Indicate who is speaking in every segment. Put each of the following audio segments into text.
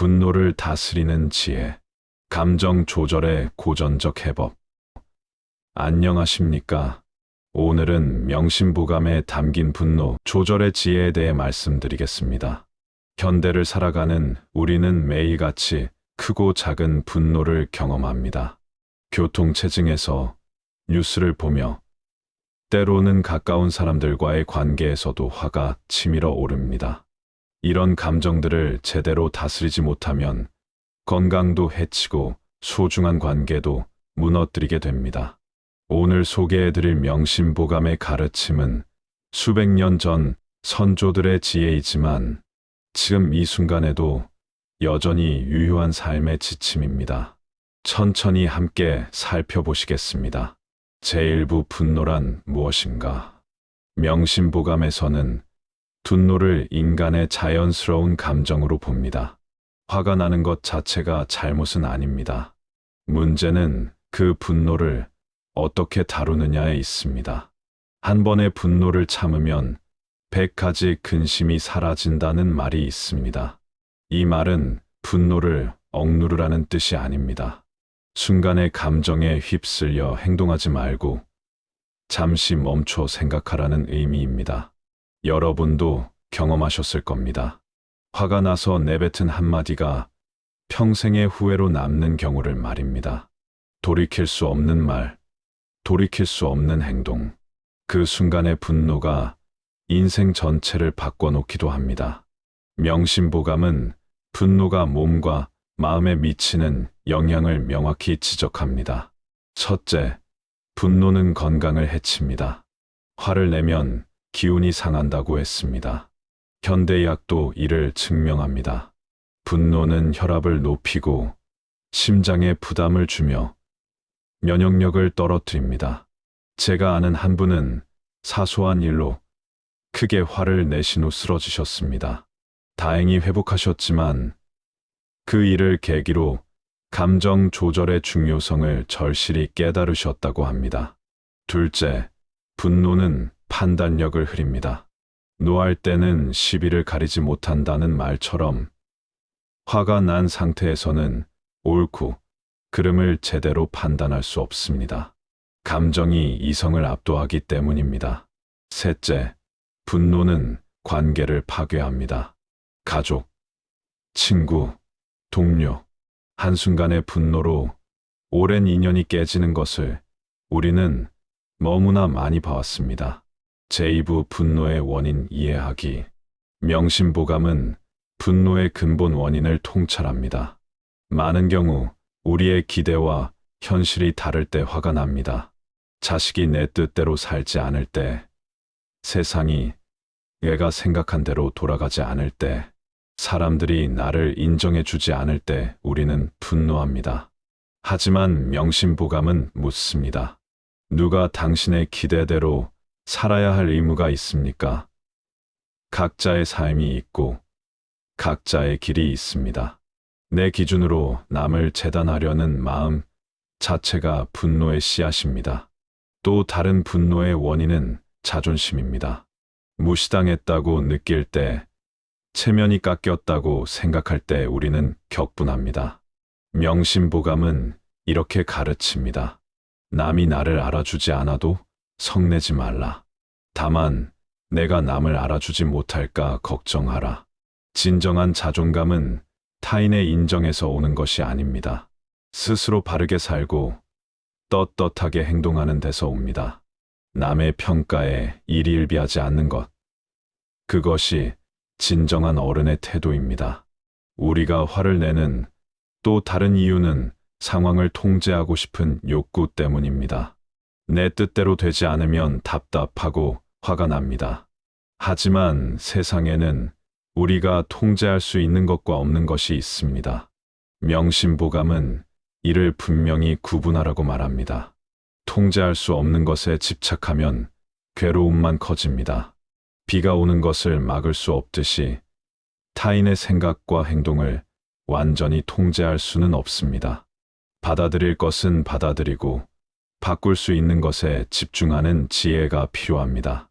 Speaker 1: 분노를 다스리는 지혜, 감정 조절의 고전적 해법. 안녕하십니까? 오늘은 명심보감에 담긴 분노 조절의 지혜에 대해 말씀드리겠습니다. 현대를 살아가는 우리는 매일같이 크고 작은 분노를 경험합니다. 교통체증에서 뉴스를 보며 때로는 가까운 사람들과의 관계에서도 화가 치밀어 오릅니다. 이런 감정들을 제대로 다스리지 못하면 건강도 해치고 소중한 관계도 무너뜨리게 됩니다. 오늘 소개해드릴 명심보감의 가르침은 수백 년 전 선조들의 지혜이지만 지금 이 순간에도 여전히 유효한 삶의 지침입니다. 천천히 함께 살펴보시겠습니다. 제1부 분노란 무엇인가? 명심보감에서는 분노를 인간의 자연스러운 감정으로 봅니다. 화가 나는 것 자체가 잘못은 아닙니다. 문제는 그 분노를 어떻게 다루느냐에 있습니다. 한 번의 분노를 참으면 100가지 근심이 사라진다는 말이 있습니다. 이 말은 분노를 억누르라는 뜻이 아닙니다. 순간의 감정에 휩쓸려 행동하지 말고 잠시 멈춰 생각하라는 의미입니다. 여러분도 경험하셨을 겁니다. 화가 나서 내뱉은 한마디가 평생의 후회로 남는 경우를 말입니다. 돌이킬 수 없는 말, 돌이킬 수 없는 행동. 그 순간의 분노가 인생 전체를 바꿔놓기도 합니다. 명심보감은 분노가 몸과 마음에 미치는 영향을 명확히 지적합니다. 첫째, 분노는 건강을 해칩니다. 화를 내면 기운이 상한다고 했습니다. 현대의학도 이를 증명합니다. 분노는 혈압을 높이고 심장에 부담을 주며 면역력을 떨어뜨립니다. 제가 아는 한 분은 사소한 일로 크게 화를 내신 후 쓰러지셨습니다. 다행히 회복하셨지만 그 일을 계기로 감정 조절의 중요성을 절실히 깨달으셨다고 합니다. 둘째, 분노는 판단력을 흐립니다. 노할 때는 시비를 가리지 못한다는 말처럼 화가 난 상태에서는 옳고 그름을 제대로 판단할 수 없습니다. 감정이 이성을 압도하기 때문입니다. 셋째, 분노는 관계를 파괴합니다. 가족, 친구, 동료, 한순간의 분노로 오랜 인연이 깨지는 것을 우리는 너무나 많이 봐왔습니다. 제2부 분노의 원인 이해하기. 명심보감은 분노의 근본 원인을 통찰합니다. 많은 경우 우리의 기대와 현실이 다를 때 화가 납니다. 자식이 내 뜻대로 살지 않을 때, 세상이 내가 생각한 대로 돌아가지 않을 때, 사람들이 나를 인정해주지 않을 때 우리는 분노합니다. 하지만 명심보감은 묻습니다. 누가 당신의 기대대로 살아야 할 의무가 있습니까? 각자의 삶이 있고 각자의 길이 있습니다. 내 기준으로 남을 재단하려는 마음 자체가 분노의 씨앗입니다. 또 다른 분노의 원인은 자존심입니다. 무시당했다고 느낄 때, 체면이 깎였다고 생각할 때 우리는 격분합니다. 명심보감은 이렇게 가르칩니다. 남이 나를 알아주지 않아도 성내지 말라. 다만 내가 남을 알아주지 못할까 걱정하라. 진정한 자존감은 타인의 인정에서 오는 것이 아닙니다. 스스로 바르게 살고 떳떳하게 행동하는 데서 옵니다. 남의 평가에 일희일비하지 않는 것. 그것이 진정한 어른의 태도입니다. 우리가 화를 내는 또 다른 이유는 상황을 통제하고 싶은 욕구 때문입니다. 내 뜻대로 되지 않으면 답답하고 화가 납니다. 하지만 세상에는 우리가 통제할 수 있는 것과 없는 것이 있습니다. 명심보감은 이를 분명히 구분하라고 말합니다. 통제할 수 없는 것에 집착하면 괴로움만 커집니다. 비가 오는 것을 막을 수 없듯이 타인의 생각과 행동을 완전히 통제할 수는 없습니다. 받아들일 것은 받아들이고 바꿀 수 있는 것에 집중하는 지혜가 필요합니다.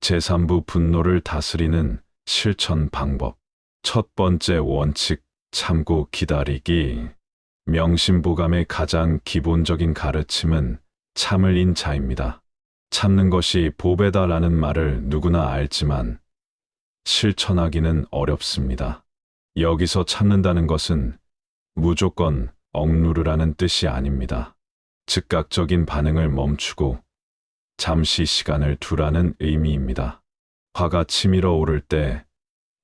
Speaker 1: 제3부 분노를 다스리는 실천 방법. 첫 번째 원칙, 참고 기다리기. 명심보감의 가장 기본적인 가르침은 참을 인자입니다. 참는 것이 보배다라는 말을 누구나 알지만 실천하기는 어렵습니다. 여기서 참는다는 것은 무조건 억누르라는 뜻이 아닙니다. 즉각적인 반응을 멈추고 잠시 시간을 두라는 의미입니다. 화가 치밀어 오를 때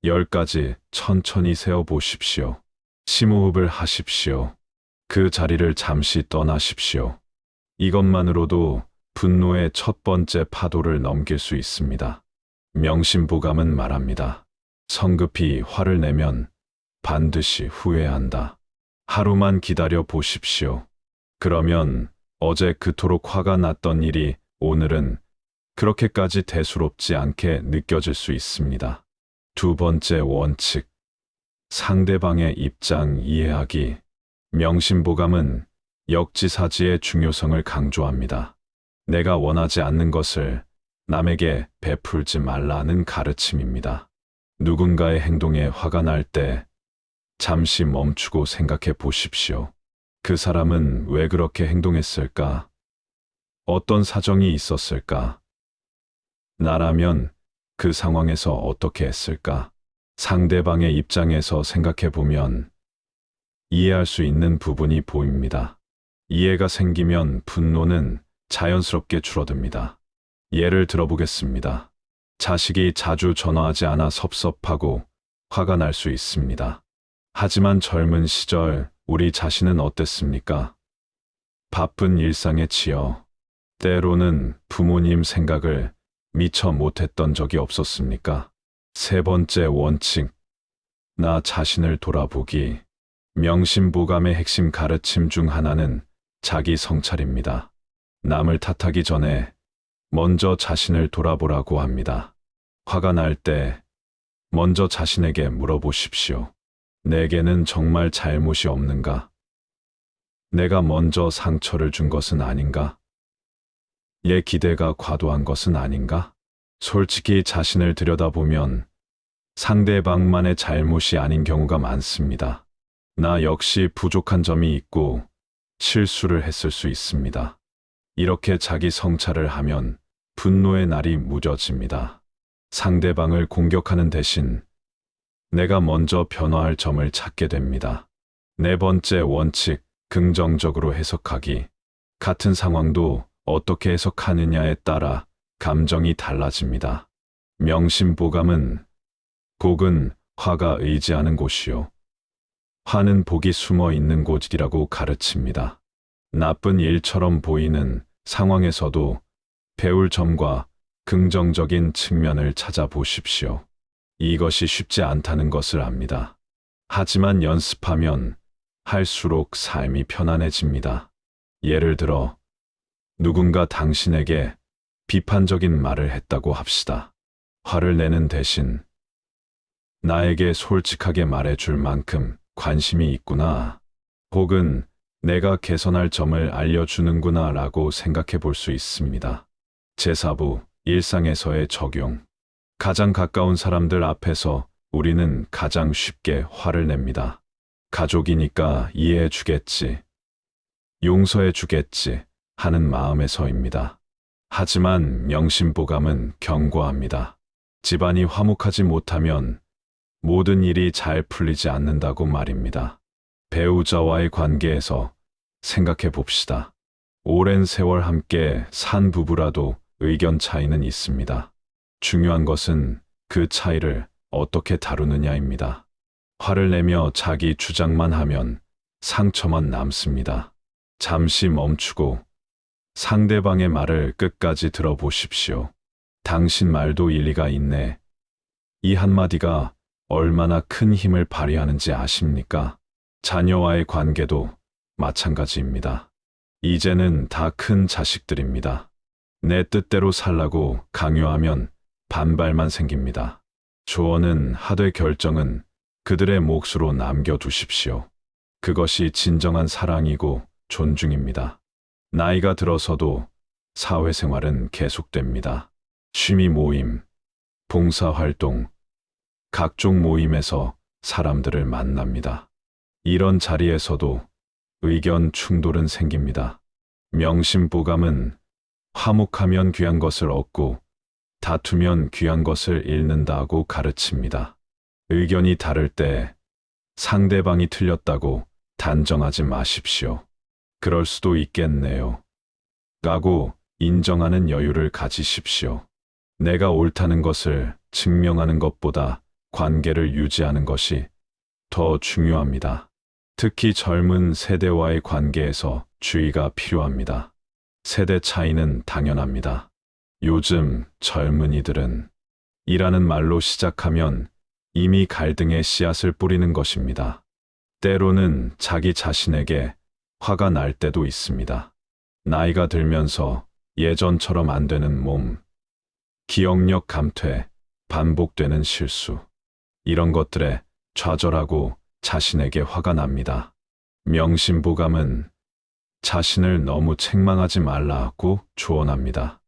Speaker 1: 10가지 천천히 세어 보십시오. 심호흡을 하십시오. 그 자리를 잠시 떠나십시오. 이것만으로도 분노의 첫 번째 파도를 넘길 수 있습니다. 명심보감은 말합니다. 성급히 화를 내면 반드시 후회한다. 하루만 기다려 보십시오. 그러면 어제 그토록 화가 났던 일이 오늘은 그렇게까지 대수롭지 않게 느껴질 수 있습니다. 두 번째 원칙, 상대방의 입장 이해하기. 명심보감은 역지사지의 중요성을 강조합니다. 내가 원하지 않는 것을 남에게 베풀지 말라는 가르침입니다. 누군가의 행동에 화가 날 때 잠시 멈추고 생각해 보십시오. 그 사람은 왜 그렇게 행동했을까? 어떤 사정이 있었을까? 나라면 그 상황에서 어떻게 했을까? 상대방의 입장에서 생각해 보면 이해할 수 있는 부분이 보입니다. 이해가 생기면 분노는 자연스럽게 줄어듭니다. 예를 들어보겠습니다. 자식이 자주 전화하지 않아 섭섭하고 화가 날 수 있습니다. 하지만 젊은 시절 우리 자신은 어땠습니까? 바쁜 일상에 치여 때로는 부모님 생각을 미처 못했던 적이 없었습니까? 세 번째 원칙, 나 자신을 돌아보기. 명심보감의 핵심 가르침 중 하나는 자기 성찰입니다. 남을 탓하기 전에 먼저 자신을 돌아보라고 합니다. 화가 날 때 먼저 자신에게 물어보십시오. 내게는 정말 잘못이 없는가? 내가 먼저 상처를 준 것은 아닌가? 내 기대가 과도한 것은 아닌가? 솔직히 자신을 들여다보면 상대방만의 잘못이 아닌 경우가 많습니다. 나 역시 부족한 점이 있고 실수를 했을 수 있습니다. 이렇게 자기 성찰을 하면 분노의 날이 무뎌집니다. 상대방을 공격하는 대신 내가 먼저 변화할 점을 찾게 됩니다. 네 번째 원칙, 긍정적으로 해석하기. 같은 상황도 어떻게 해석하느냐에 따라 감정이 달라집니다. 명심보감은 곡은 화가 의지하는 곳이요. 화는 복이 숨어 있는 곳이라고 가르칩니다. 나쁜 일처럼 보이는 상황에서도 배울 점과 긍정적인 측면을 찾아보십시오. 이것이 쉽지 않다는 것을 압니다. 하지만 연습하면 할수록 삶이 편안해집니다. 예를 들어, 누군가 당신에게 비판적인 말을 했다고 합시다. 화를 내는 대신 나에게 솔직하게 말해줄 만큼 관심이 있구나. 혹은 내가 개선할 점을 알려주는구나 라고 생각해 볼 수 있습니다. 제4부, 일상에서의 적용. 가장 가까운 사람들 앞에서 우리는 가장 쉽게 화를 냅니다. 가족이니까 이해해 주겠지, 용서해 주겠지 하는 마음에서입니다. 하지만 명심보감은 경고합니다. 집안이 화목하지 못하면 모든 일이 잘 풀리지 않는다고 말입니다. 배우자와의 관계에서 생각해 봅시다. 오랜 세월 함께 산 부부라도 의견 차이는 있습니다. 중요한 것은 그 차이를 어떻게 다루느냐입니다. 화를 내며 자기 주장만 하면 상처만 남습니다. 잠시 멈추고 상대방의 말을 끝까지 들어보십시오. 당신 말도 일리가 있네. 이 한마디가 얼마나 큰 힘을 발휘하는지 아십니까? 자녀와의 관계도 마찬가지입니다. 이제는 다 큰 자식들입니다. 내 뜻대로 살라고 강요하면 반발만 생깁니다. 조언은 하되 결정은 그들의 몫으로 남겨두십시오. 그것이 진정한 사랑이고 존중입니다. 나이가 들어서도 사회생활은 계속됩니다. 취미 모임, 봉사활동, 각종 모임에서 사람들을 만납니다. 이런 자리에서도 의견 충돌은 생깁니다. 명심보감은 화목하면 귀한 것을 얻고 다투면 귀한 것을 잃는다고 가르칩니다. 의견이 다를 때 상대방이 틀렸다고 단정하지 마십시오. 그럴 수도 있겠네요. 라고 인정하는 여유를 가지십시오. 내가 옳다는 것을 증명하는 것보다 관계를 유지하는 것이 더 중요합니다. 특히 젊은 세대와의 관계에서 주의가 필요합니다. 세대 차이는 당연합니다. 요즘 젊은이들은 이라는 말로 시작하면 이미 갈등의 씨앗을 뿌리는 것입니다. 때로는 자기 자신에게 화가 날 때도 있습니다. 나이가 들면서 예전처럼 안 되는 몸, 기억력 감퇴, 반복되는 실수, 이런 것들에 좌절하고 자신에게 화가 납니다. 명심보감은 자신을 너무 책망하지 말라고 조언합니다.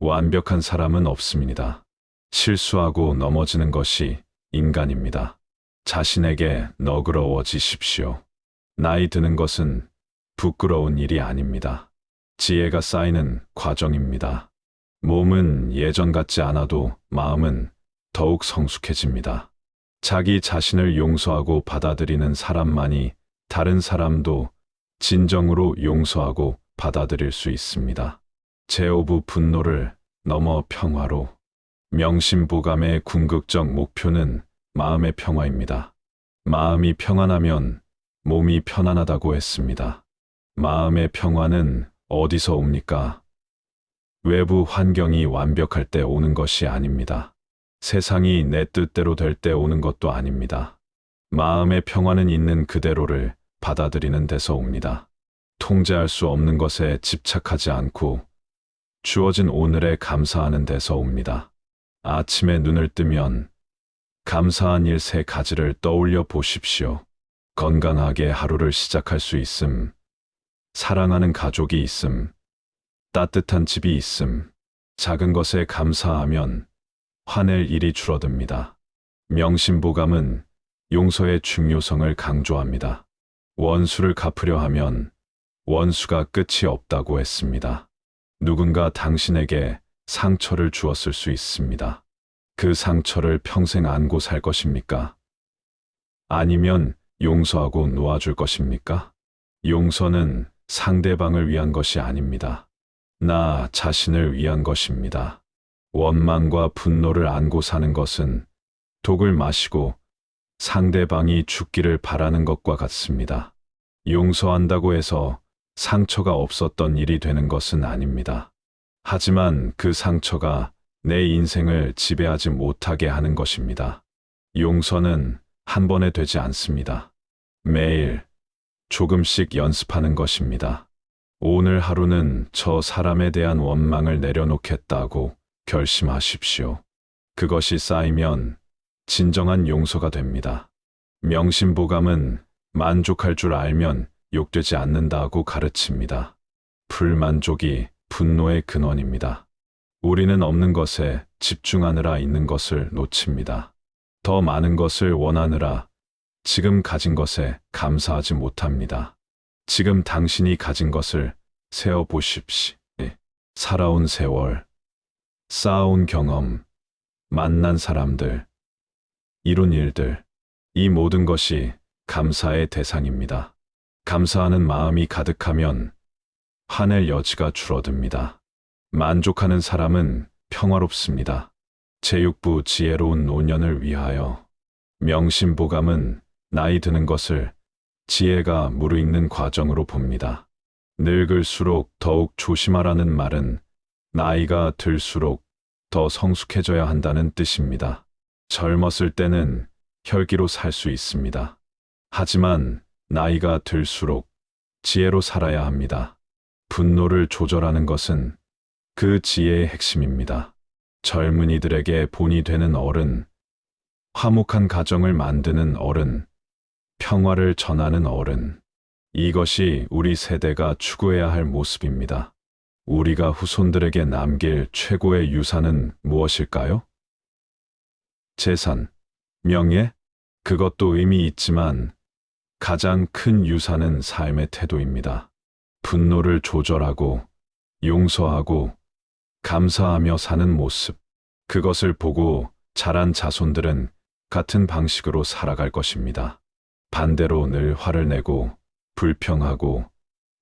Speaker 1: 완벽한 사람은 없습니다. 실수하고 넘어지는 것이 인간입니다. 자신에게 너그러워지십시오. 나이 드는 것은 부끄러운 일이 아닙니다. 지혜가 쌓이는 과정입니다. 몸은 예전 같지 않아도 마음은 더욱 성숙해집니다. 자기 자신을 용서하고 받아들이는 사람만이 다른 사람도 진정으로 용서하고 받아들일 수 있습니다. 제오브 분노를 넘어 평화로. 명심보감의 궁극적 목표는 마음의 평화입니다. 마음이 평안하면 몸이 편안하다고 했습니다. 마음의 평화는 어디서 옵니까? 외부 환경이 완벽할 때 오는 것이 아닙니다. 세상이 내 뜻대로 될 때 오는 것도 아닙니다. 마음의 평화는 있는 그대로를 받아들이는 데서 옵니다. 통제할 수 없는 것에 집착하지 않고 주어진 오늘에 감사하는 데서 옵니다. 아침에 눈을 뜨면 감사한 일 3가지를 떠올려 보십시오. 건강하게 하루를 시작할 수 있음, 사랑하는 가족이 있음, 따뜻한 집이 있음. 작은 것에 감사하면 화낼 일이 줄어듭니다. 명심보감은 용서의 중요성을 강조합니다. 원수를 갚으려 하면 원수가 끝이 없다고 했습니다. 누군가 당신에게 상처를 주었을 수 있습니다. 그 상처를 평생 안고 살 것입니까? 아니면 용서하고 놓아줄 것입니까? 용서는 상대방을 위한 것이 아닙니다. 나 자신을 위한 것입니다. 원망과 분노를 안고 사는 것은 독을 마시고 상대방이 죽기를 바라는 것과 같습니다. 용서한다고 해서 상처가 없었던 일이 되는 것은 아닙니다. 하지만 그 상처가 내 인생을 지배하지 못하게 하는 것입니다. 용서는 한 번에 되지 않습니다. 매일 조금씩 연습하는 것입니다. 오늘 하루는 저 사람에 대한 원망을 내려놓겠다고 결심하십시오. 그것이 쌓이면 진정한 용서가 됩니다. 명심보감은 만족할 줄 알면 욕되지 않는다고 가르칩니다. 불만족이 분노의 근원입니다. 우리는 없는 것에 집중하느라 있는 것을 놓칩니다. 더 많은 것을 원하느라 지금 가진 것에 감사하지 못합니다. 지금 당신이 가진 것을 세어보십시오. 살아온 세월, 쌓아온 경험, 만난 사람들, 이룬 일들, 이 모든 것이 감사의 대상입니다. 감사하는 마음이 가득하면 화낼 여지가 줄어듭니다. 만족하는 사람은 평화롭습니다. 제6부 지혜로운 노년을 위하여. 명심보감은 나이 드는 것을 지혜가 무르익는 과정으로 봅니다. 늙을수록 더욱 조심하라는 말은 나이가 들수록 더 성숙해져야 한다는 뜻입니다. 젊었을 때는 혈기로 살 수 있습니다. 하지만 나이가 들수록 지혜로 살아야 합니다. 분노를 조절하는 것은 그 지혜의 핵심입니다. 젊은이들에게 본이 되는 어른, 화목한 가정을 만드는 어른, 평화를 전하는 어른. 이것이 우리 세대가 추구해야 할 모습입니다. 우리가 후손들에게 남길 최고의 유산은 무엇일까요? 재산, 명예? 그것도 의미 있지만 가장 큰 유산은 삶의 태도입니다. 분노를 조절하고 용서하고 감사하며 사는 모습. 그것을 보고 자란 자손들은 같은 방식으로 살아갈 것입니다. 반대로 늘 화를 내고 불평하고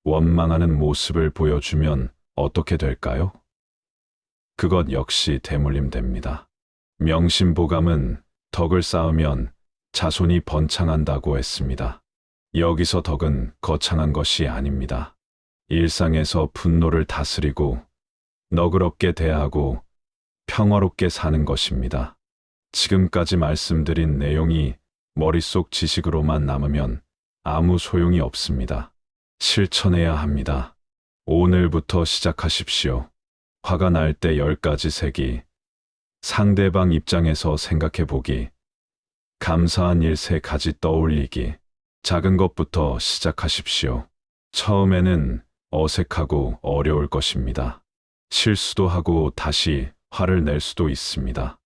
Speaker 1: 원망하는 모습을 보여주면 어떻게 될까요? 그것 역시 대물림됩니다. 명심보감은 덕을 쌓으면 자손이 번창한다고 했습니다. 여기서 덕은 거창한 것이 아닙니다. 일상에서 분노를 다스리고 너그럽게 대하고 평화롭게 사는 것입니다. 지금까지 말씀드린 내용이 머릿속 지식으로만 남으면 아무 소용이 없습니다. 실천해야 합니다. 오늘부터 시작하십시오. 화가 날 때 10가지 세기, 상대방 입장에서 생각해 보기, 감사한 일 3가지 떠올리기, 작은 것부터 시작하십시오. 처음에는 어색하고 어려울 것입니다. 실수도 하고 다시 화를 낼 수도 있습니다.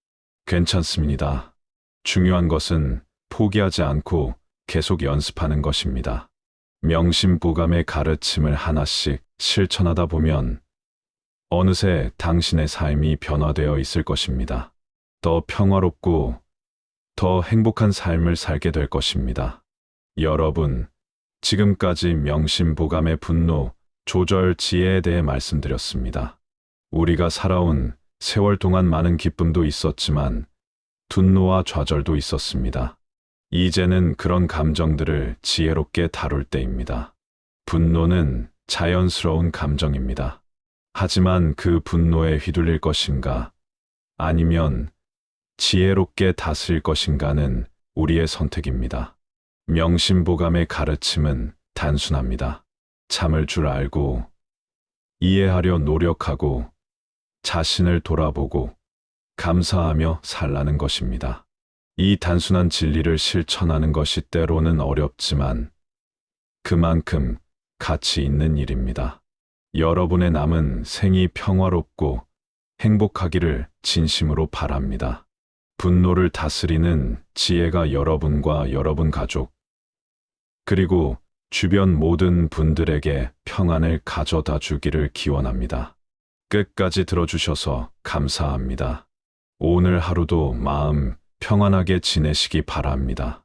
Speaker 1: 괜찮습니다. 중요한 것은 포기하지 않고 계속 연습하는 것입니다. 명심보감의 가르침을 하나씩 실천하다 보면 어느새 당신의 삶이 변화되어 있을 것입니다. 더 평화롭고 더 행복한 삶을 살게 될 것입니다. 여러분, 지금까지 명심보감의 분노 조절 지혜에 대해 말씀드렸습니다. 우리가 살아온 세월 동안 많은 기쁨도 있었지만 분노와 좌절도 있었습니다. 이제는 그런 감정들을 지혜롭게 다룰 때입니다. 분노는 자연스러운 감정입니다. 하지만 그 분노에 휘둘릴 것인가, 아니면 지혜롭게 다스릴 것인가는 우리의 선택입니다. 명심보감의 가르침은 단순합니다. 참을 줄 알고, 이해하려 노력하고, 자신을 돌아보고, 감사하며 살라는 것입니다. 이 단순한 진리를 실천하는 것이 때로는 어렵지만 그만큼 가치 있는 일입니다. 여러분의 남은 생이 평화롭고 행복하기를 진심으로 바랍니다. 분노를 다스리는 지혜가 여러분과 여러분 가족, 그리고 주변 모든 분들에게 평안을 가져다 주기를 기원합니다. 끝까지 들어주셔서 감사합니다. 오늘 하루도 마음 평안하게 지내시기 바랍니다.